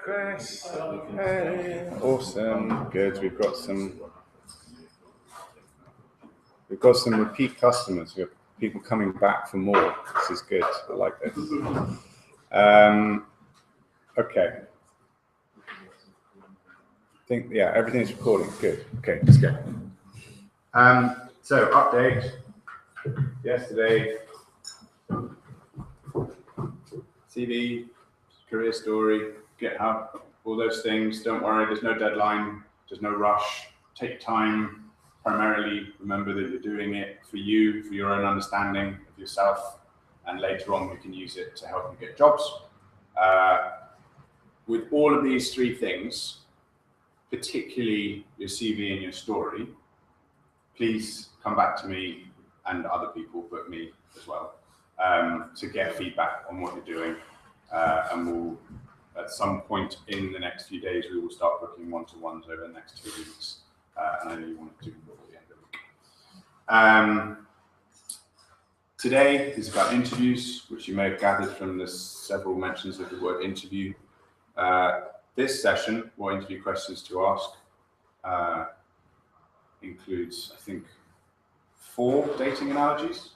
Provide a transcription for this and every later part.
Chris, hey, awesome, good. We've got some repeat customers. We have people coming back for more. This is good. I like this. Okay. Yeah, everything's recording. Good. Okay, let's go. So update. Yesterday, CV, career story, GitHub, all those things. Don't worry, there's no deadline, there's no rush. Take time. Primarily, remember that you're doing it for you, for your own understanding of yourself, and later on, you can use it to help you get jobs. With all of these three things, particularly your CV and your story, please come back to me and other people, but me as well, to get feedback on what you're doing. And we'll, at some point in the next few days, we will start booking one-to-ones over the next 2 weeks. And I know you want to do before the end of the week. Today is about interviews, which you may have gathered from the several mentions of the word interview. This session, what interview questions to ask, includes, I think, 4 dating analogies,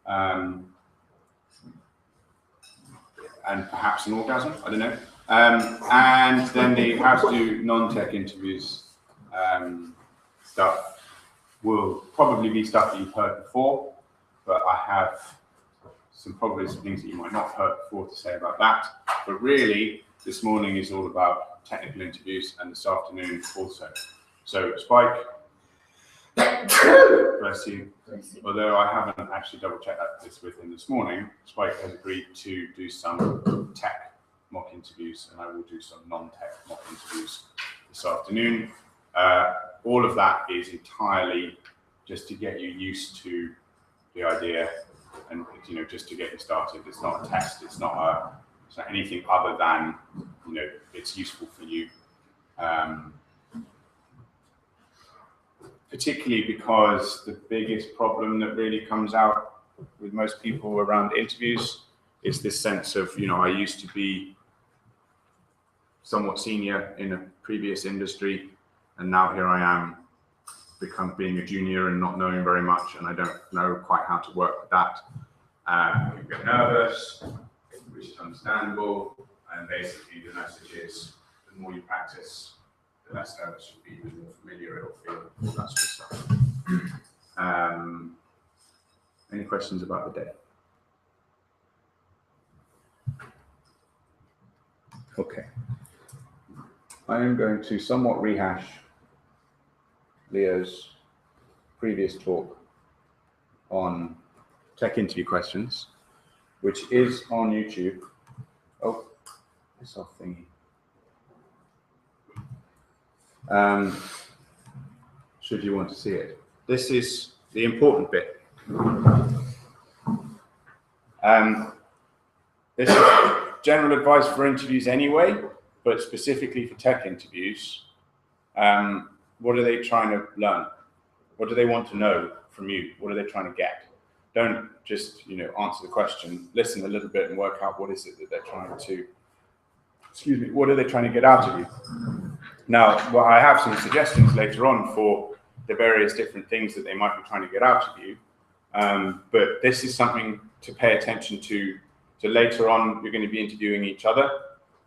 and perhaps an orgasm, I don't know. And then the how to do non-tech interviews stuff will probably be stuff that you've heard before, but I have probably some things that you might not have heard before to say about that. But really, this morning is all about technical interviews, and this afternoon also. So Spike, bless you. Although I haven't actually double-checked this with him this morning, Spike has agreed to do some tech mock interviews, and I will do some non-tech mock interviews this afternoon. All of that is entirely just to get you used to the idea, and just to get you started. It's not a test. It's not anything other than it's useful for you. Particularly because the biggest problem that really comes out with most people around interviews is this sense of, I used to be somewhat senior in a previous industry, and now here I am, being a junior and not knowing very much, and I don't know quite how to work with that. You get nervous, which is understandable, and basically the message is the more you practice, the less nervous you'll be, the more familiar it'll feel, all that sort of stuff. Any questions about the day? Okay. I am going to somewhat rehash Leo's previous talk on tech interview questions, which is on YouTube. Oh, this off thingy. Should you want to see it. This is the important bit. This is general advice for interviews anyway, but specifically for tech interviews. What are they trying to learn? What do they want to know from you? What are they trying to get? Don't just answer the question. Listen a little bit and work out what is it that they're trying to. What are they trying to get out of you? Now, I have some suggestions later on for the various different things that they might be trying to get out of you. But this is something to pay attention to. So later on, you're going to be interviewing each other.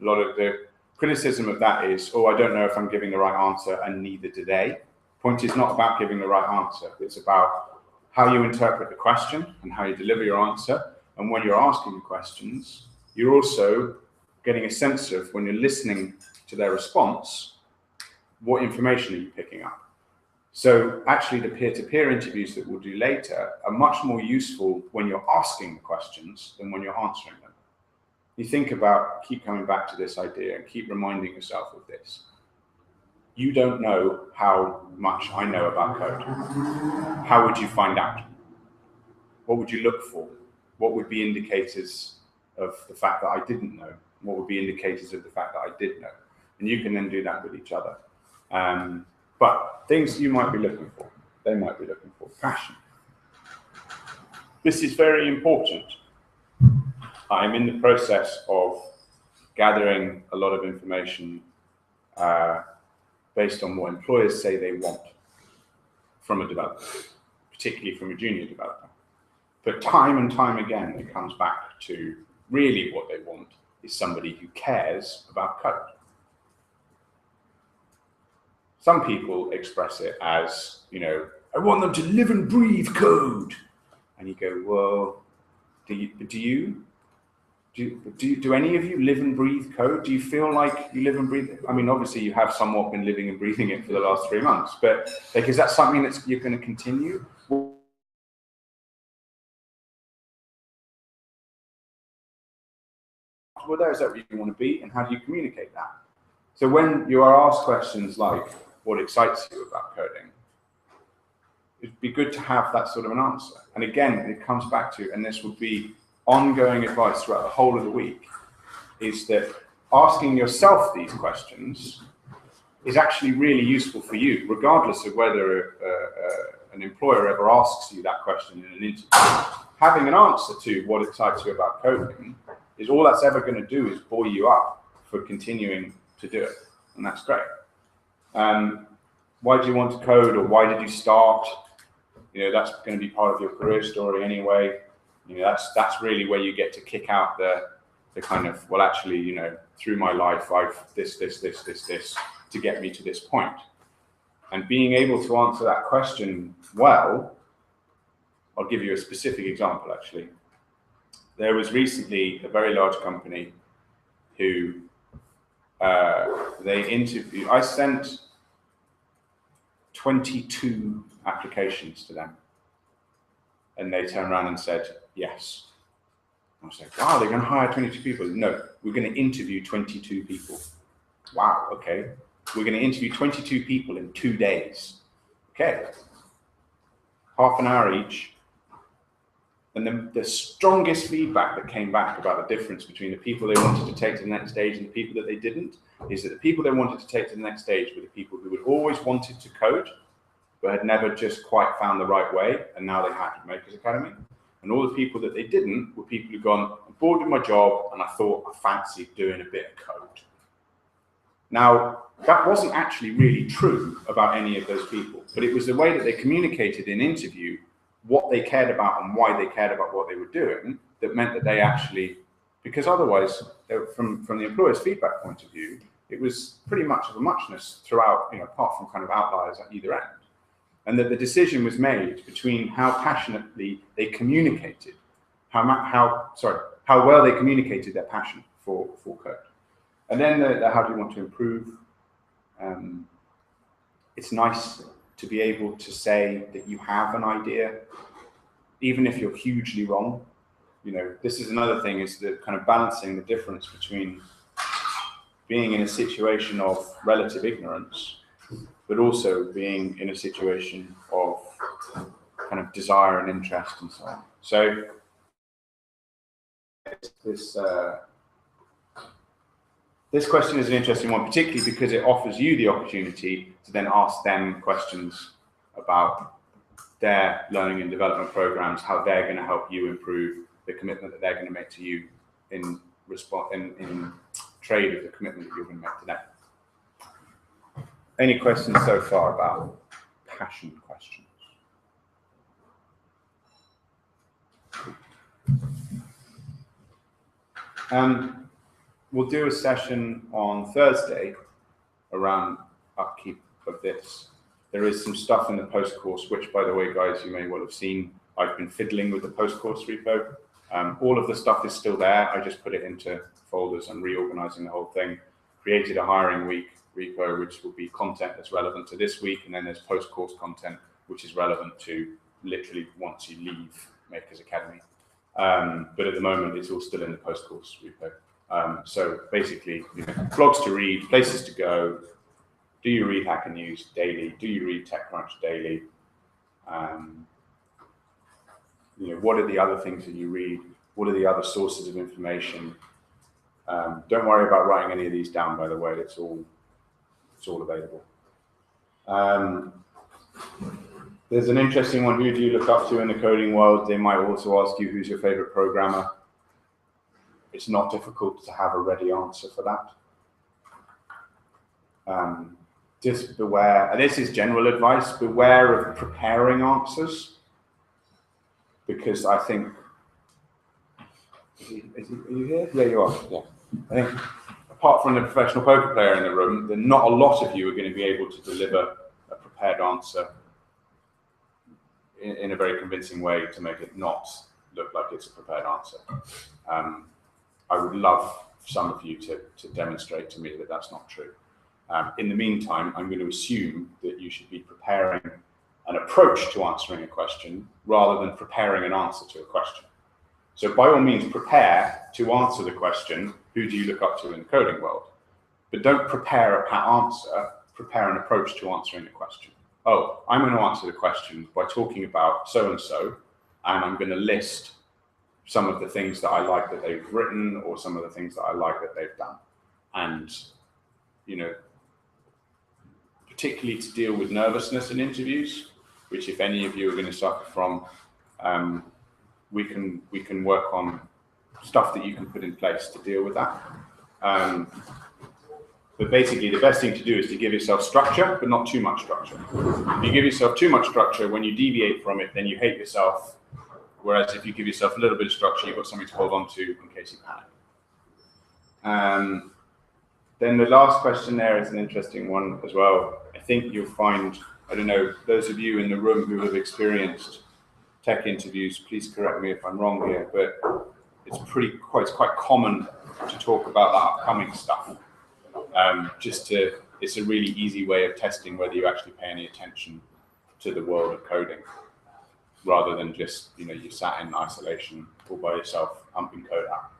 A lot of the criticism of that is, I don't know if I'm giving the right answer, and neither do they. Point is not about giving the right answer. It's about how you interpret the question and how you deliver your answer. And when you're asking questions, you're also getting a sense of, when you're listening to their response, what information are you picking up? So actually the peer-to-peer interviews that we'll do later are much more useful when you're asking the questions than when you're answering them. You think about, keep coming back to this idea and keep reminding yourself of this. You don't know how much I know about code. How would you find out? What would you look for? What would be indicators of the fact that I didn't know? What would be indicators of the fact that I did know? And you can then do that with each other. But things you might be looking for, they might be looking for. Passion. This is very important. I'm in the process of gathering a lot of information based on what employers say they want from a developer, particularly from a junior developer. But time and time again, it comes back to really what they want is somebody who cares about code. Some people express it as, you know, I want them to live and breathe code. And you go, well, do any of you live and breathe code? Do you feel like you live and breathe it? I mean, obviously you have somewhat been living and breathing it for the last 3 months, but like, is that something that you're going to continue? Well, there is that where you want to be, and how do you communicate that? So when you are asked questions like, what excites you about coding? It'd be good to have that sort of an answer. And again, it comes back to, and this would be ongoing advice throughout the whole of the week, is that asking yourself these questions is actually really useful for you, regardless of whether an employer ever asks you that question in an interview. Having an answer to what excites you about coding is all that's ever going to do is buoy you up for continuing to do it. And that's great. Why do you want to code, or why did you start? You know, that's going to be part of your career story anyway. You know, that's really where you get to kick out the kind of, well, actually, you know, through my life, I've this to get me to this point. And being able to answer that question well, I'll give you a specific example, actually. There was recently a very large company who they interviewed. I sent 22 applications to them, and they turned around and said yes. I was like, wow, they're going to hire 22 people. No, we're going to interview 22 people. Wow, okay. We're going to interview 22 people in 2 days. Okay. Half an hour each. And then the strongest feedback that came back about the difference between the people they wanted to take to the next stage and the people that they didn't is that the people they wanted to take to the next stage were the people who had always wanted to code, but had never just quite found the right way, and now they had Makers Academy. And all the people that they didn't were people who'd gone, I'm bored with my job, and I thought I fancied doing a bit of code. Now, that wasn't actually really true about any of those people, but it was the way that they communicated in interview what they cared about and why they cared about what they were doing that meant that they actually, because otherwise, from the employer's feedback point of view, it was pretty much of a muchness throughout, you know, apart from kind of outliers at either end. And that the decision was made between how passionately they communicated, how well they communicated their passion for code. And then how do you want to improve? It's nice to be able to say that you have an idea, even if you're hugely wrong. You know, this is another thing, is the kind of balancing the difference between being in a situation of relative ignorance, but also being in a situation of kind of desire and interest and so on. So this question is an interesting one, particularly because it offers you the opportunity to then ask them questions about their learning and development programs, how they're going to help you improve the commitment that they're going to make to you in trade of the commitment that you're going to make to them. Any questions so far about passion questions? We'll do a session on Thursday around upkeep of this. There is some stuff in the post-course, which, by the way, guys, you may well have seen. I've been fiddling with the post-course repo. All of the stuff is still there. I just put it into folders and reorganizing the whole thing. Created a hiring week repo, which will be content that's relevant to this week. And then there's post-course content, which is relevant to literally once you leave Makers Academy. But at the moment, it's all still in the post-course repo. So basically, you know, blogs to read, places to go. Do you read Hacker News daily? Do you read TechCrunch daily? what are the other things that you read? What are the other sources of information? Don't worry about writing any of these down, by the way. It's all available. There's an interesting one. Who do you look up to in the coding world? They might also ask you, who's your favorite programmer? It's not difficult to have a ready answer for that. Just beware, and this is general advice, beware of preparing answers, because I think, are you here? Yeah, you are. Yeah. I think apart from the professional poker player in the room, then not a lot of you are going to be able to deliver a prepared answer in a very convincing way to make it not look like it's a prepared answer. I would love some of you to demonstrate to me that that's not true. In the meantime, I'm going to assume that you should be preparing an approach to answering a question rather than preparing an answer to a question. So by all means, prepare to answer the question, who do you look up to in the coding world? But don't prepare a pat answer, prepare an approach to answering the question. Oh, I'm going to answer the question by talking about so-and-so, and I'm going to list some of the things that I like that they've written or some of the things that I like that they've done. And, particularly to deal with nervousness in interviews, which if any of you are going to suffer from, we can work on stuff that you can put in place to deal with that. But basically, the best thing to do is to give yourself structure, but not too much structure. If you give yourself too much structure, when you deviate from it, then you hate yourself. Whereas if you give yourself a little bit of structure, you've got something to hold on to in case you panic. Then the last question there is an interesting one as well. I think you'll find, I don't know, those of you in the room who have experienced tech interviews, please correct me if I'm wrong here, but it's quite common to talk about the upcoming stuff. It's a really easy way of testing whether you actually pay any attention to the world of coding, rather than just, you sat in isolation all by yourself, pumping code out.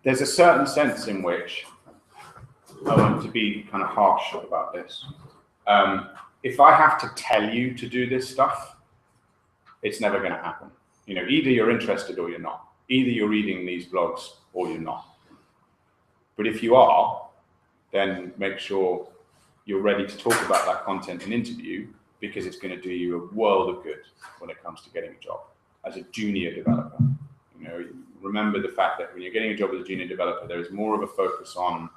There's a certain sense in which I want to be kind of harsh about this. If I have to tell you to do this stuff, it's never going to happen. Either you're interested or you're not. Either you're reading these blogs or you're not. But if you are, then make sure you're ready to talk about that content in interview, because it's going to do you a world of good when it comes to getting a job as a junior developer. Remember the fact that when you're getting a job as a junior developer, there is more of a focus on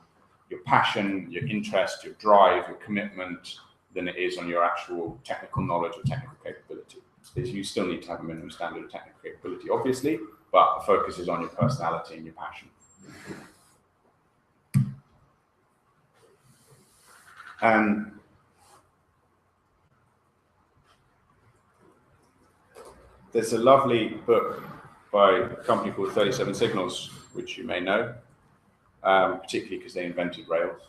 your passion, your interest, your drive, your commitment, than it is on your actual technical knowledge or technical capability. You still need to have a minimum standard of technical capability, obviously, but the focus is on your personality and your passion. There's a lovely book by a company called 37 Signals, which you may know, particularly because they invented Rails.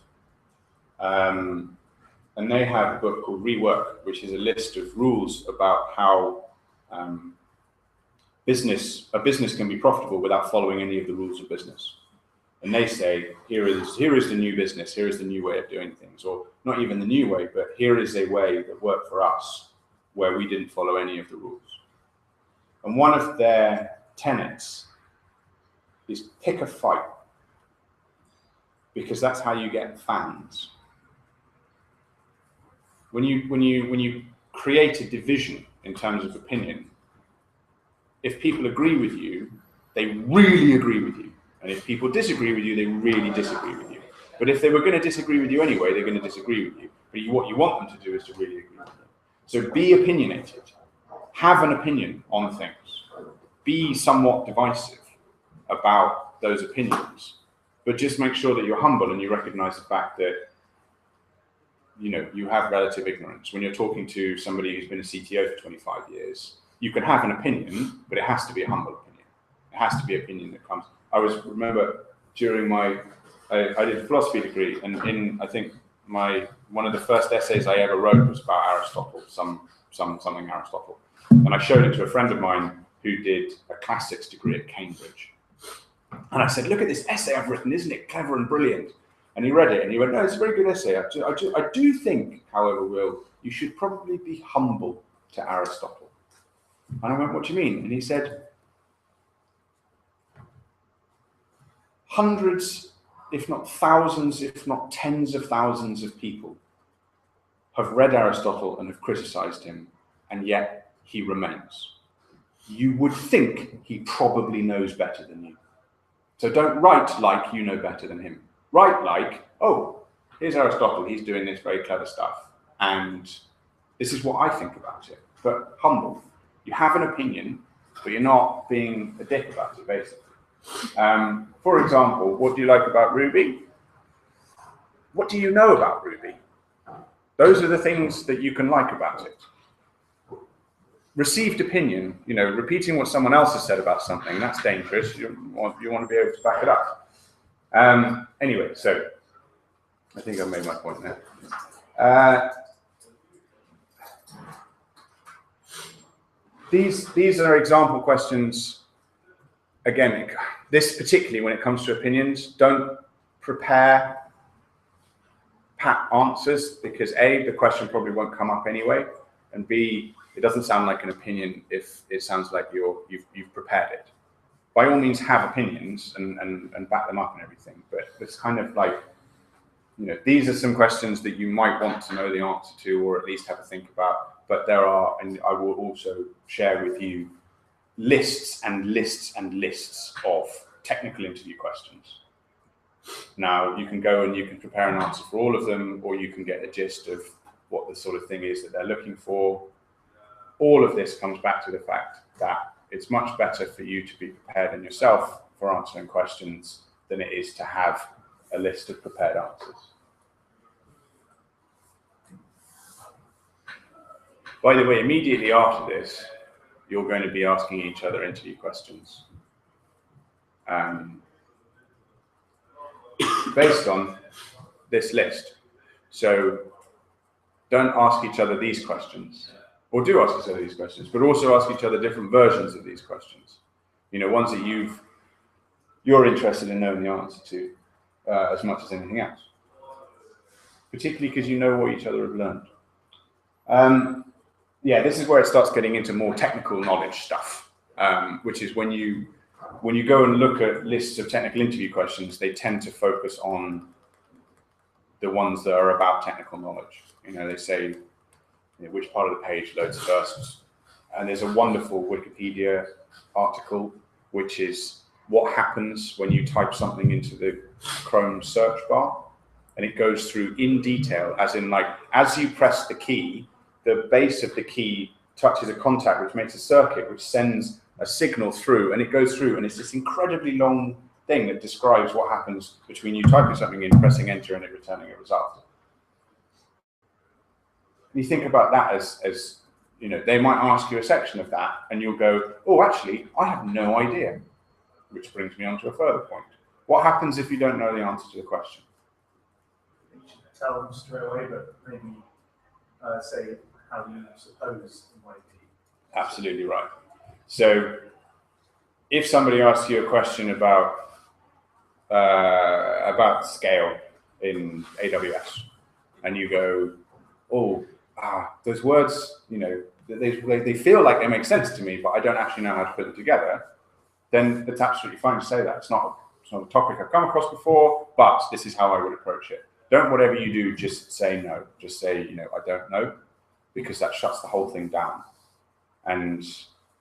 And they have a book called Rework, which is a list of rules about how a business can be profitable without following any of the rules of business. And they say, here is the new business, here is the new way of doing things, or not even the new way, but here is a way that worked for us where we didn't follow any of the rules. And one of their tenets is pick a fight, because that's how you get fans. When you create a division in terms of opinion, if people agree with you, they really agree with you. And if people disagree with you, they really disagree with you. But if they were going to disagree with you anyway, they're going to disagree with you. But what you want them to do is to really agree with you. So be opinionated. Have an opinion on things. Be somewhat divisive about those opinions. But just make sure that you're humble and you recognize the fact that you have relative ignorance. When you're talking to somebody who's been a CTO for 25 years, you can have an opinion, but it has to be a humble opinion. It has to be an opinion that comes. Remember during I did a philosophy degree, and I think one of the first essays I ever wrote was about Aristotle, something Aristotle. And I showed it to a friend of mine who did a classics degree at Cambridge. And I said, look at this essay I've written, isn't it clever and brilliant? And he read it and he went, no, it's a very good essay. I do think, however, Will, you should probably be humble to Aristotle. And I went, what do you mean? And he said, hundreds, if not thousands, if not tens of thousands of people have read Aristotle and have criticized him, and yet he remains. You would think he probably knows better than you. So don't write like you know better than him. Write like, oh, here's Aristotle, he's doing this very clever stuff, and this is what I think about it. But humble. You have an opinion, but you're not being a dick about it, basically. For example, what do you like about Ruby? What do you know about Ruby? Those are the things that you can like about it. Received opinion, you know, repeating what someone else has said about something, that's dangerous. You want to be able to back it up. Anyway, so I think I've made my point there. These are example questions. Again, this particularly when it comes to opinions, don't prepare pat answers because A, the question probably won't come up anyway, and B, it doesn't sound like an opinion if it sounds like you've prepared it. By all means, have opinions and back them up and everything, but it's kind of like, you know, these are some questions that you might want to know the answer to, or at least have a think about. But there are, and I will also share with you, lists and lists and lists of technical interview questions. Now, you can go and you can prepare an answer for all of them, or you can get a gist of what the sort of thing is that they're looking for. All of this comes back to the fact that it's much better for you to be prepared in yourself for answering questions than it is to have a list of prepared answers. By the way, immediately after this, you're going to be asking each other interview questions based on this list. So don't ask each other these questions, or do ask each other these questions, but also ask each other different versions of these questions. You know, ones that you're interested in knowing the answer to as much as anything else, particularly because you know what each other have learned. Yeah, this is where it starts getting into more technical knowledge stuff, which is when you go and look at lists of technical interview questions, they tend to focus on the ones that are about technical knowledge. You know, they say, you know, which part of the page loads first. And there's a wonderful Wikipedia article, which is what happens when you type something into the Chrome search bar. And it goes through in detail, as in like, as you press the key, the base of the key touches a contact, which makes a circuit, which sends a signal through, and it goes through, and it's this incredibly long thing that describes what happens between you typing something in, pressing enter, and it returning a result. You think about that as you know, they might ask you a section of that, and you'll go, oh, actually, I have no idea. Which brings me on to a further point. What happens if you don't know the answer to the question? You should tell them straight away, but maybe say how you suppose it might be. Absolutely right. So if somebody asks you a question about scale in AWS, and you go, oh, those words, you know, they feel like they make sense to me, but I don't actually know how to put them together, then it's absolutely fine to say that. It's not a topic I've come across before, but this is how I would approach it. Don't, whatever you do, just say no. Just say, you know, I don't know, because that shuts the whole thing down. And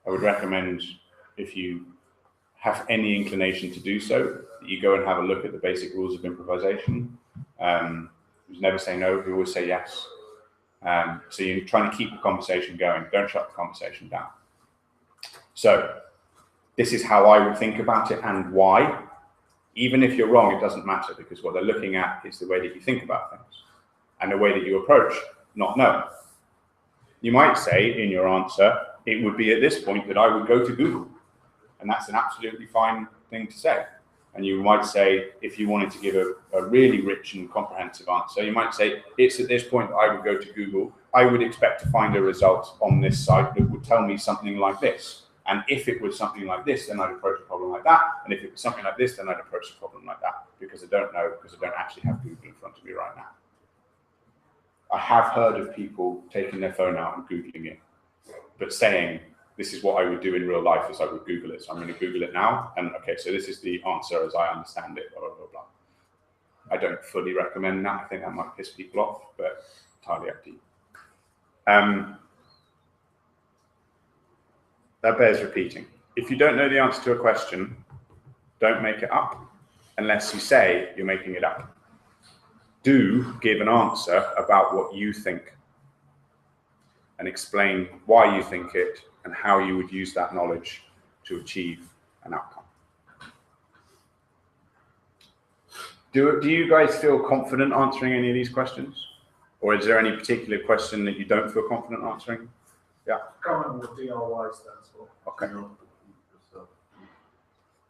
I would recommend, if you have any inclination to do so, that you go and have a look at the basic rules of improvisation. Never say no, you always say yes. So you're trying to keep the conversation going. Don't shut the conversation down. So this is how I would think about it and why. Even if you're wrong, it doesn't matter, because what they're looking at is the way that you think about things and the way that you approach not knowing. You might say in your answer, it would be at this point that I would go to Google. And that's an absolutely fine thing to say. And you might say, if you wanted to give a really rich and comprehensive answer, you might say, it's at this point that I would go to Google. I would expect to find a result on this site that would tell me something like this. And if it was something like this, then I'd approach a problem like that. And if it was something like this, then I'd approach a problem like that, because because I don't know, because I don't actually have Google in front of me right now. I have heard of people taking their phone out and Googling it, but saying, this is what I would do in real life as I would Google it. So I'm going to Google it now. And okay, so this is the answer as I understand it, blah, blah, blah, blah. I don't fully recommend that. I think that might piss people off, but entirely up to you. That bears repeating. If you don't know the answer to a question, don't make it up unless you say you're making it up. Do give an answer about what you think and explain why you think it and how you would use that knowledge to achieve an outcome. Do you guys feel confident answering any of these questions? Or is there any particular question that you don't feel confident answering? Yeah. Can't remember what DRY stands for. Okay.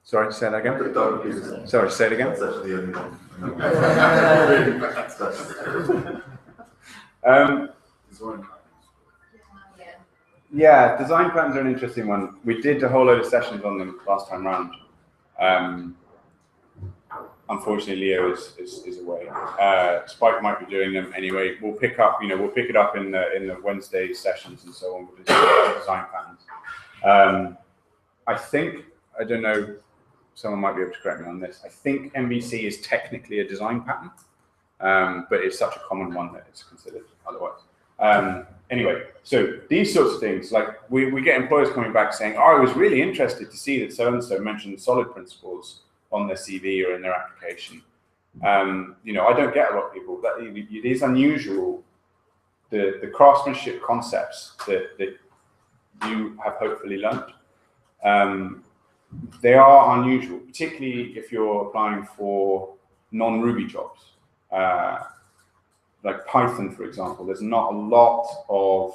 Sorry, say that again. Sorry, say it again. That's actually the only one. Yeah, design patterns are an interesting one. We did a whole load of sessions on them last time round. Unfortunately, Leo is away. Spike might be doing them anyway. We'll pick up, we'll pick it up in the Wednesday sessions and so on with design patterns. I think, I don't know, someone might be able to correct me on this. I think MVC is technically a design pattern, but it's such a common one that it's considered otherwise. Anyway, so these sorts of things, like we get employers coming back saying, oh, I was really interested to see that so-and-so mentioned solid principles on their CV or in their application. I don't get a lot of people, that it is unusual, the craftsmanship concepts that you have hopefully learned. They are unusual, particularly if you're applying for non-Ruby jobs. Like Python, for example, there's not a lot of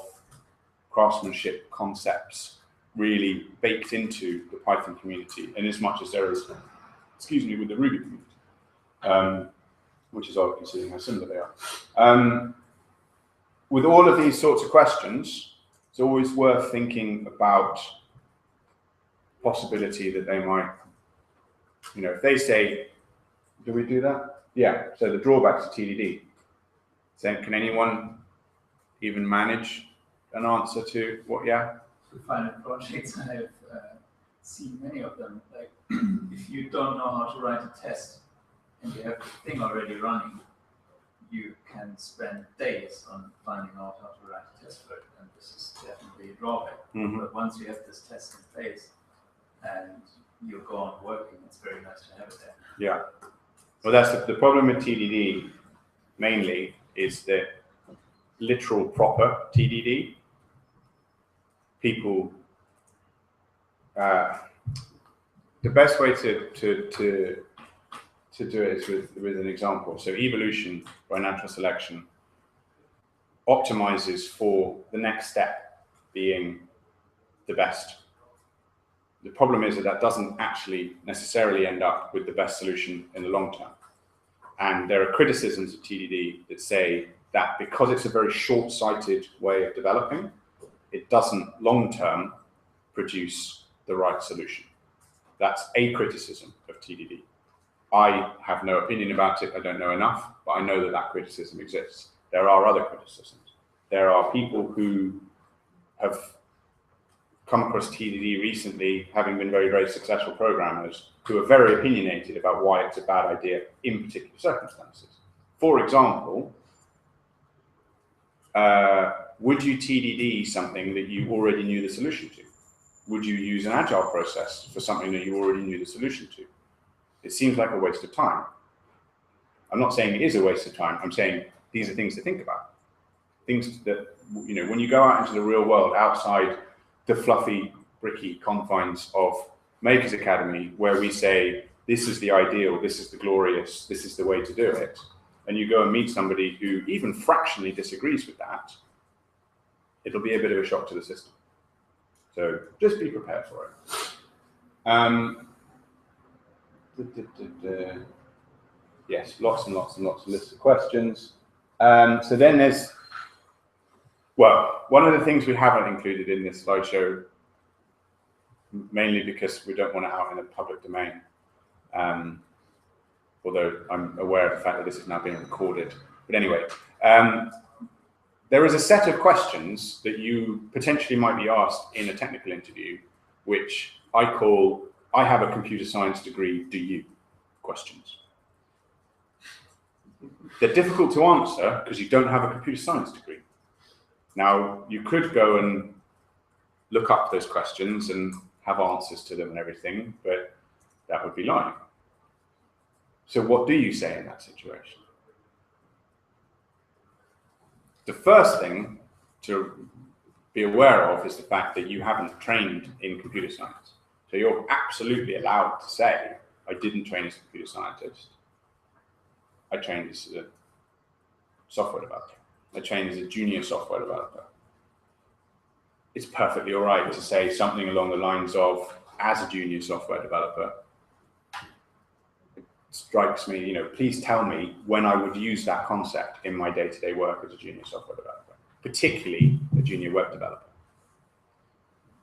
craftsmanship concepts really baked into the Python community, in as much as there is, with the Ruby community, which is odd considering how similar they are. With all of these sorts of questions, it's always worth thinking about possibility that they might, if they say, do we do that? Yeah, so the drawbacks of TDD. Saying, can anyone even manage an answer to what, yeah? Final projects, I have seen many of them. Like, if you don't know how to write a test and you have the thing already running, you can spend days on finding out how to write a test for it, and this is definitely a drawback. Mm-hmm. But once you have this test in place and you go on working, it's very nice to have it there. Yeah. Well, that's the problem with TDD mainly is that literal proper TDD, people, the best way to do it is with an example. So evolution by natural selection optimizes for the next step being the best. The problem is that doesn't actually necessarily end up with the best solution in the long term. And there are criticisms of TDD that say that because it's a very short-sighted way of developing, it doesn't long-term produce the right solution. That's a criticism of TDD. I have no opinion about it. I don't know enough, but I know that criticism exists. There are other criticisms. There are people who have come across TDD recently, having been very, very successful programmers, who are very opinionated about why it's a bad idea in particular circumstances. For example, would you TDD something that you already knew the solution to? Would you use an agile process for something that you already knew the solution to? It seems like a waste of time. I'm not saying it is a waste of time. I'm saying these are things to think about. Things that, when you go out into the real world, outside the fluffy, bricky confines of Makers Academy, where we say, this is the ideal, this is the glorious, this is the way to do it, and you go and meet somebody who even fractionally disagrees with that, it'll be a bit of a shock to the system. So just be prepared for it. Yes, lots and lots and lots of lists of questions. So then there's, well, one of the things we haven't included in this slideshow, mainly because we don't want it out in the public domain, although I'm aware of the fact that this is now being recorded. But anyway, there is a set of questions that you potentially might be asked in a technical interview, which I call, I have a computer science degree, do you? Questions. They're difficult to answer because you don't have a computer science degree. Now, you could go and look up those questions and have answers to them and everything, but that would be lying. So what do you say in that situation? The first thing to be aware of is the fact that you haven't trained in computer science. So you're absolutely allowed to say, I didn't train as a computer scientist. I trained as a software developer. I trained as a junior software developer. It's perfectly all right to say something along the lines of, as a junior software developer, it strikes me, you know, please tell me when I would use that concept in my day-to-day work as a junior software developer, particularly a junior web developer.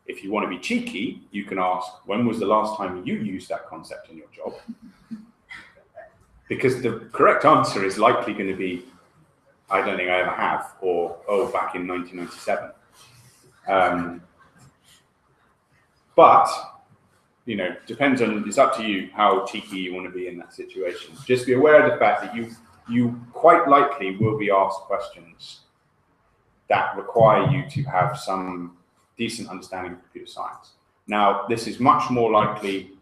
If you want to be cheeky, you can ask, when was the last time you used that concept in your job? Because the correct answer is likely going to be, I don't think I ever have, or, oh, back in 1997. But, you know, depends on, it's up to you how cheeky you want to be in that situation. Just be aware of the fact that you quite likely will be asked questions that require you to have some decent understanding of computer science. Now, this is much more likely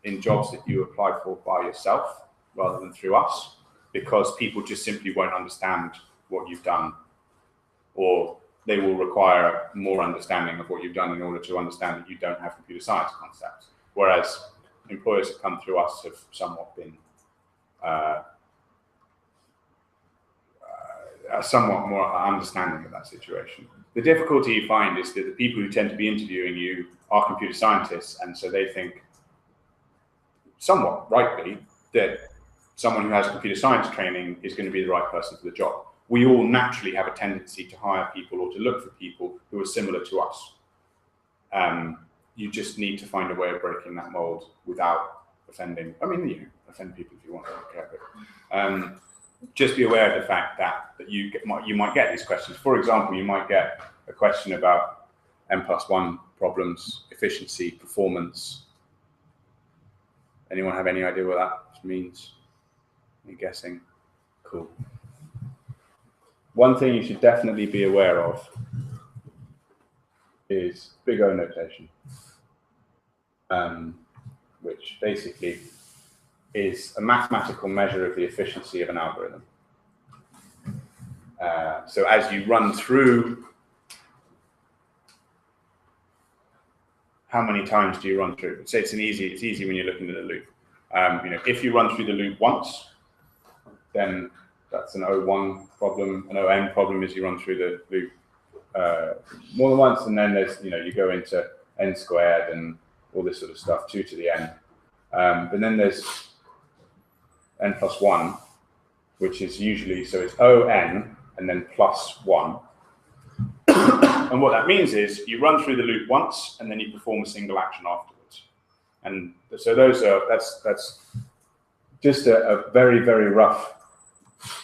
in jobs that you apply for by yourself rather than through us, because people just simply won't understand what you've done, or they will require more understanding of what you've done in order to understand that you don't have computer science concepts. Whereas employers that come through us have somewhat been somewhat more understanding of that situation. The difficulty you find is that the people who tend to be interviewing you are computer scientists, and so they think, somewhat rightly, that someone who has computer science training is going to be the right person for the job. We all naturally have a tendency to hire people or to look for people who are similar to us. You just need to find a way of breaking that mold without offending. I mean, you know, offend people if you want, I don't care. But just be aware of the fact that you might get these questions. For example, you might get a question about N+1 problems, efficiency, performance. Anyone have any idea what that means? Any guessing? Cool. One thing you should definitely be aware of is big O notation, which basically is a mathematical measure of the efficiency of an algorithm. So as you run through, how many times do you run through? Say it's easy when you're looking at a loop. You know, if you run through the loop once, then that's an O1 problem. An ON problem is you run through the loop more than once, and then there's, you know, you go into n squared and all this sort of stuff, 2 to the n. But then there's n+1, which is usually, so it's ON and then +1. And what that means is you run through the loop once and then you perform a single action afterwards. And so that's just a very, very rough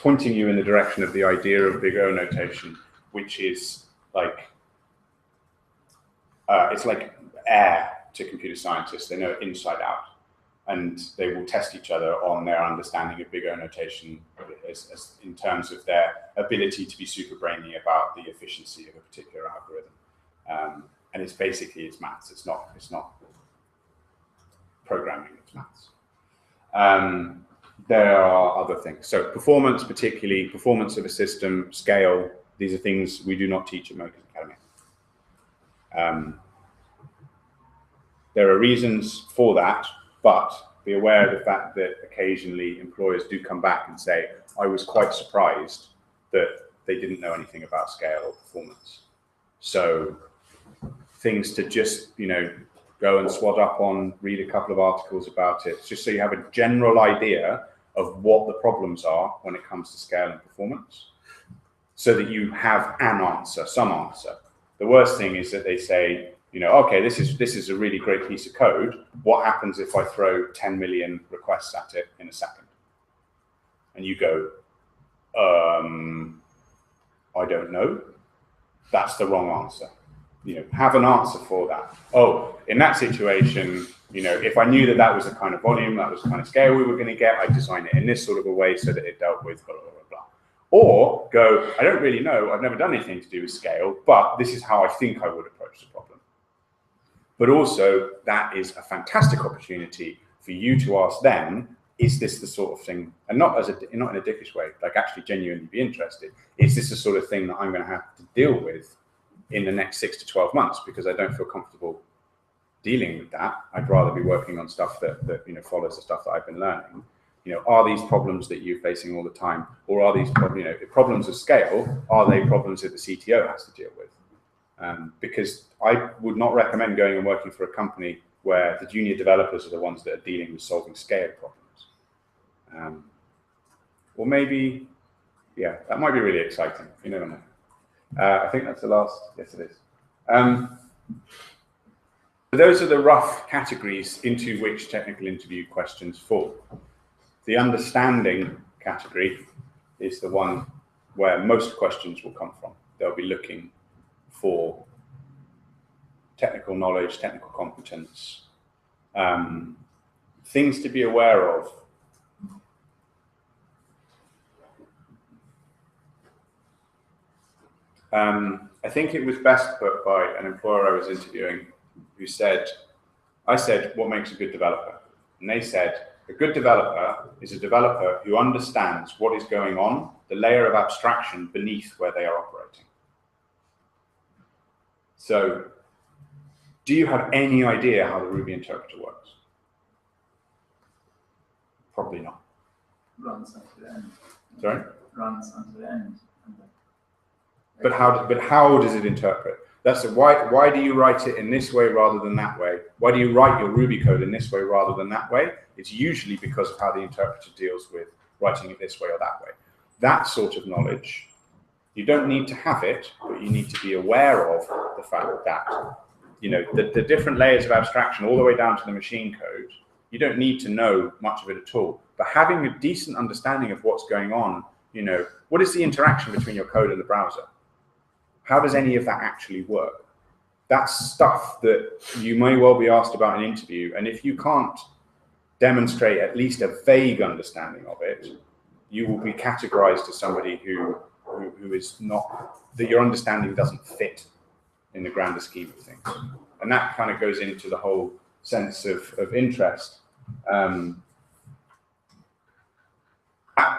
pointing you in the direction of the idea of big O notation, which is like, it's like air to computer scientists. They know it inside out, and they will test each other on their understanding of big O notation as in terms of their ability to be super brainy about the efficiency of a particular algorithm. And it's basically, it's maths. It's not programming, it's maths. There are other things. So performance, particularly performance of a system, scale, these are things we do not teach at Merkers Academy. There are reasons for that, but be aware of the fact that occasionally employers do come back and say, I was quite surprised that they didn't know anything about scale or performance. So things to just, you know, go and swat up on, read a couple of articles about it, just so you have a general idea of what the problems are when it comes to scale and performance, so that you have an answer, some answer. The worst thing is that they say, you know, okay, this is a really great piece of code. What happens if I throw 10 million requests at it in a second? and you go, I don't know, that's the wrong answer. Have an answer for that. Oh, in that situation, if I knew that that was the kind of volume, that was the kind of scale we were going to get, I'd design it in this sort of a way so that it dealt with blah, blah, blah, blah. Or go, I don't really know, I've never done anything to do with scale, but this is how I think I would approach the problem. But also, that is a fantastic opportunity for you to ask them, is this the sort of thing, and not in a dickish way, like actually genuinely be interested, is this the sort of thing that I'm going to have to deal with in the next 6 to 12 months, because I don't feel comfortable dealing with that. I'd rather be working on stuff that follows the stuff that I've been learning. Are these problems that you're facing all the time, or are these problems of scale? Are they problems that the CTO has to deal with? Because I would not recommend going and working for a company where the junior developers are the ones that are dealing with solving scale problems. Or maybe, yeah, that might be really exciting. You never know. I think that's the last. Yes, it is. Those are the rough categories into which technical interview questions fall. The understanding category is the one where most questions will come from. They'll be looking for technical knowledge, technical competence, things to be aware of. I think it was best put by an employer I was interviewing who said, I said, what makes a good developer? And they said, a good developer is a developer who understands what is going on, the layer of abstraction beneath where they are operating. So, do you have any idea how the Ruby interpreter works? Probably not. Runs until the end. Sorry? Runs until the end. But how does it interpret? That's why do you write it in this way rather than that way? Why do you write your Ruby code in this way rather than that way? It's usually because of how the interpreter deals with writing it this way or that way. That sort of knowledge, you don't need to have it, but you need to be aware of the fact that, the different layers of abstraction all the way down to the machine code, you don't need to know much of it at all. But having a decent understanding of what's going on, what is the interaction between your code and the browser? How does any of that actually work? That's stuff that you may well be asked about in an interview. And if you can't demonstrate at least a vague understanding of it, you will be categorized as somebody who is not, that your understanding doesn't fit in the grander scheme of things. And that kind of goes into the whole sense of interest.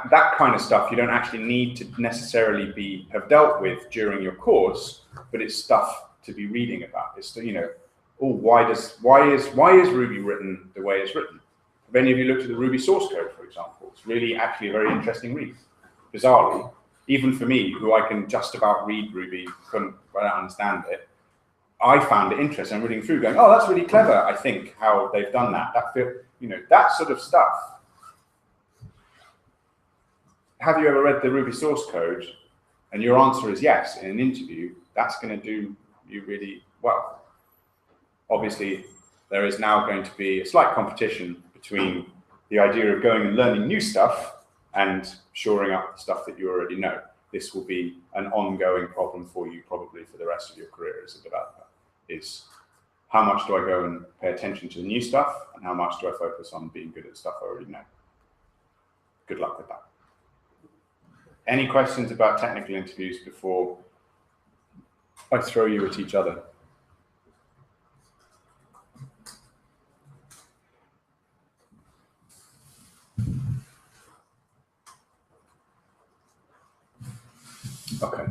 That kind of stuff you don't actually need to necessarily have dealt with during your course, but it's stuff to be reading about. It's why is Ruby written the way it's written? Have any of you looked at the Ruby source code, for example? It's really actually a very interesting read. Bizarrely, even for me, who I can just about read Ruby, I don't understand it. I found it interesting. I'm reading through, going, "Oh, that's really clever." I think how they've done that. That sort of stuff. Have you ever read the Ruby source code? And your answer is yes in an interview. That's going to do you really well. Obviously, there is now going to be a slight competition between the idea of going and learning new stuff and shoring up the stuff that you already know. This will be an ongoing problem for you probably for the rest of your career as a developer, is how much do I go and pay attention to the new stuff and how much do I focus on being good at stuff I already know? Good luck with that. Any questions about technical interviews before I throw you at each other? Okay.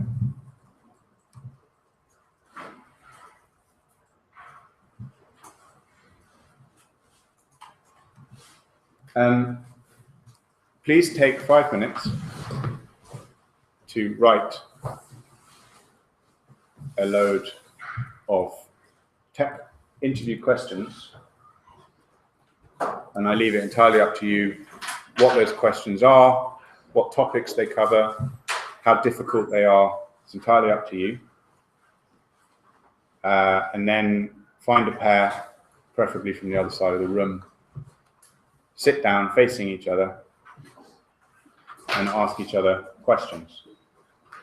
Please take 5 minutes to write a load of tech interview questions, and I leave it entirely up to you what those questions are, what topics they cover, how difficult they are. It's entirely up to you. And then find a pair, preferably from the other side of the room, sit down facing each other, and ask each other questions.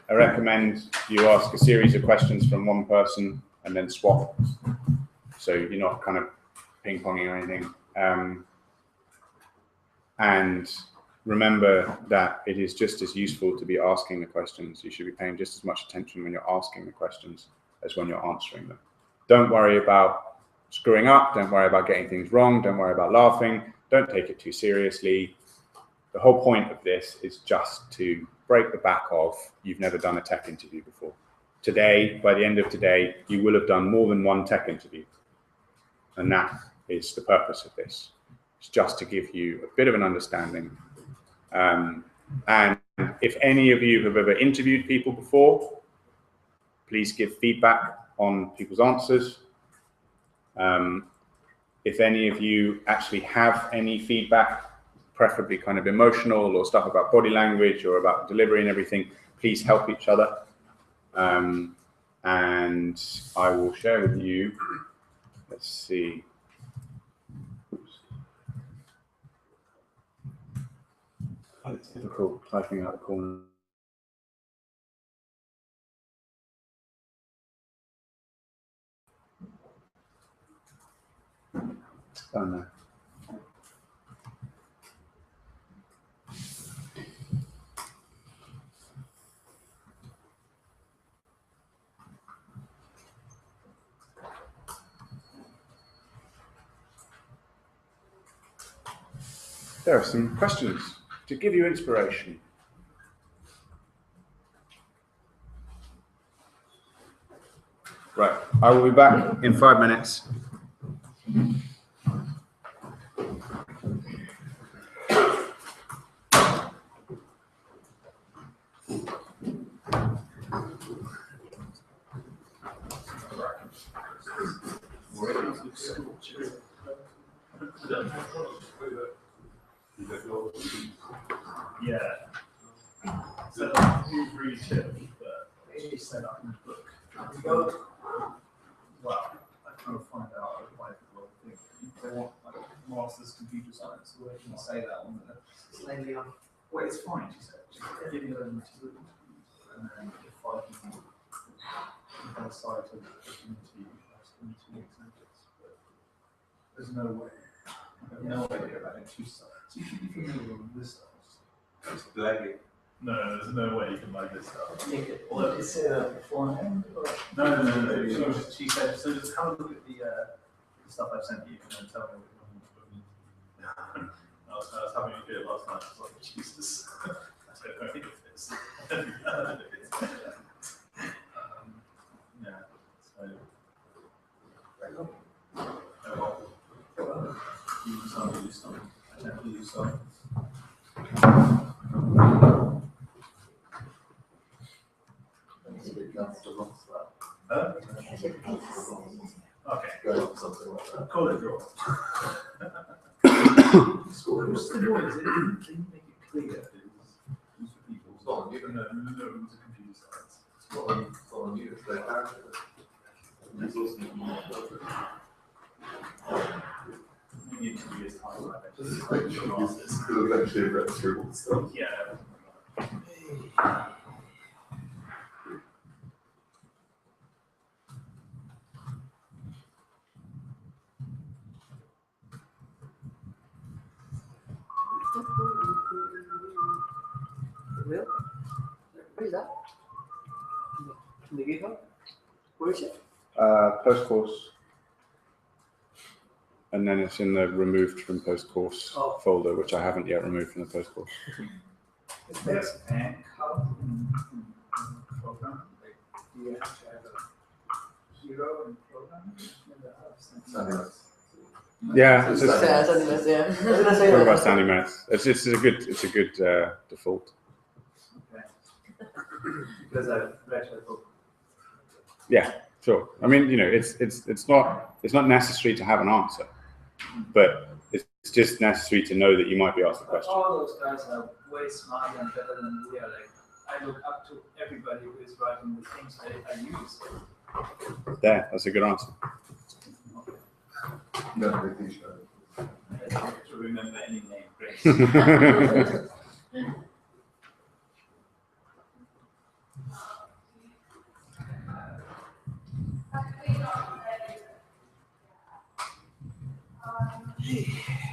I recommend you ask a series of questions from one person and then swap, so you're not kind of ping-ponging or anything. And remember that it is just as useful to be asking the questions. You should be paying just as much attention when you're asking the questions as when you're answering them. Don't worry about screwing up. Don't worry about getting things wrong. Don't worry about laughing. Don't take it too seriously. The whole point of this is just to break the back of, you've never done a tech interview before. Today, by the end of today, you will have done more than one tech interview. And that is the purpose of this. It's just to give you a bit of an understanding. And if any of you have ever interviewed people before, please give feedback on people's answers. If any of you actually have any feedback, preferably kind of emotional or stuff about body language or about delivery and everything, please help each other. And I will share with you, let's see. Oh, it's difficult typing out the corner. Oh no. There are some questions to give you inspiration. Right, I will be back in 5 minutes. Yeah. So he's really chill, but he set up in the book. Well, I kind of find out why people think they want like master's computer science, so where can I say that on the slightly on? Well, it's fine, she said. Just give me the material, and then if I can decide to interview examples, but there's no way. I have no idea about it. So you should be familiar with this stuff. It's blagging. No, there's no way you can like this stuff. Well, is it beforehand? No. She said, so just have a look at the stuff I've sent you and then tell me what you want. I was having a bit last night. I was like, Jesus. I said, I think it fits. Yeah. So. Use some. I tend to use some. Okay. Call it draw. What's the noise? It didn't make it clear. It's for people. It's not given loads of computer science. It's not on you. It's their character. It's also maybe in 2 years' time. Eventually read through all the stuff. Yeah. Where is that? In the GitHub? Where is it? Post course. And then it's in the removed from post course folder, which I haven't yet removed from the post course. Is there an code in program? Like, do you have to have a hero in programming? Yeah, It's something that's there. I was gonna say talk that. about standing minutes. It's a good default. Okay. Because I've read the book. Yeah, sure. I mean, you know, it's not necessary to have an answer, but it's just necessary to know that you might be asked a question. All those guys are way smarter and better than we are. Like, I look up to everybody who is writing the things that I use. There, that's a good answer. No, I think so. I don't have to remember any name, Grace. Hey.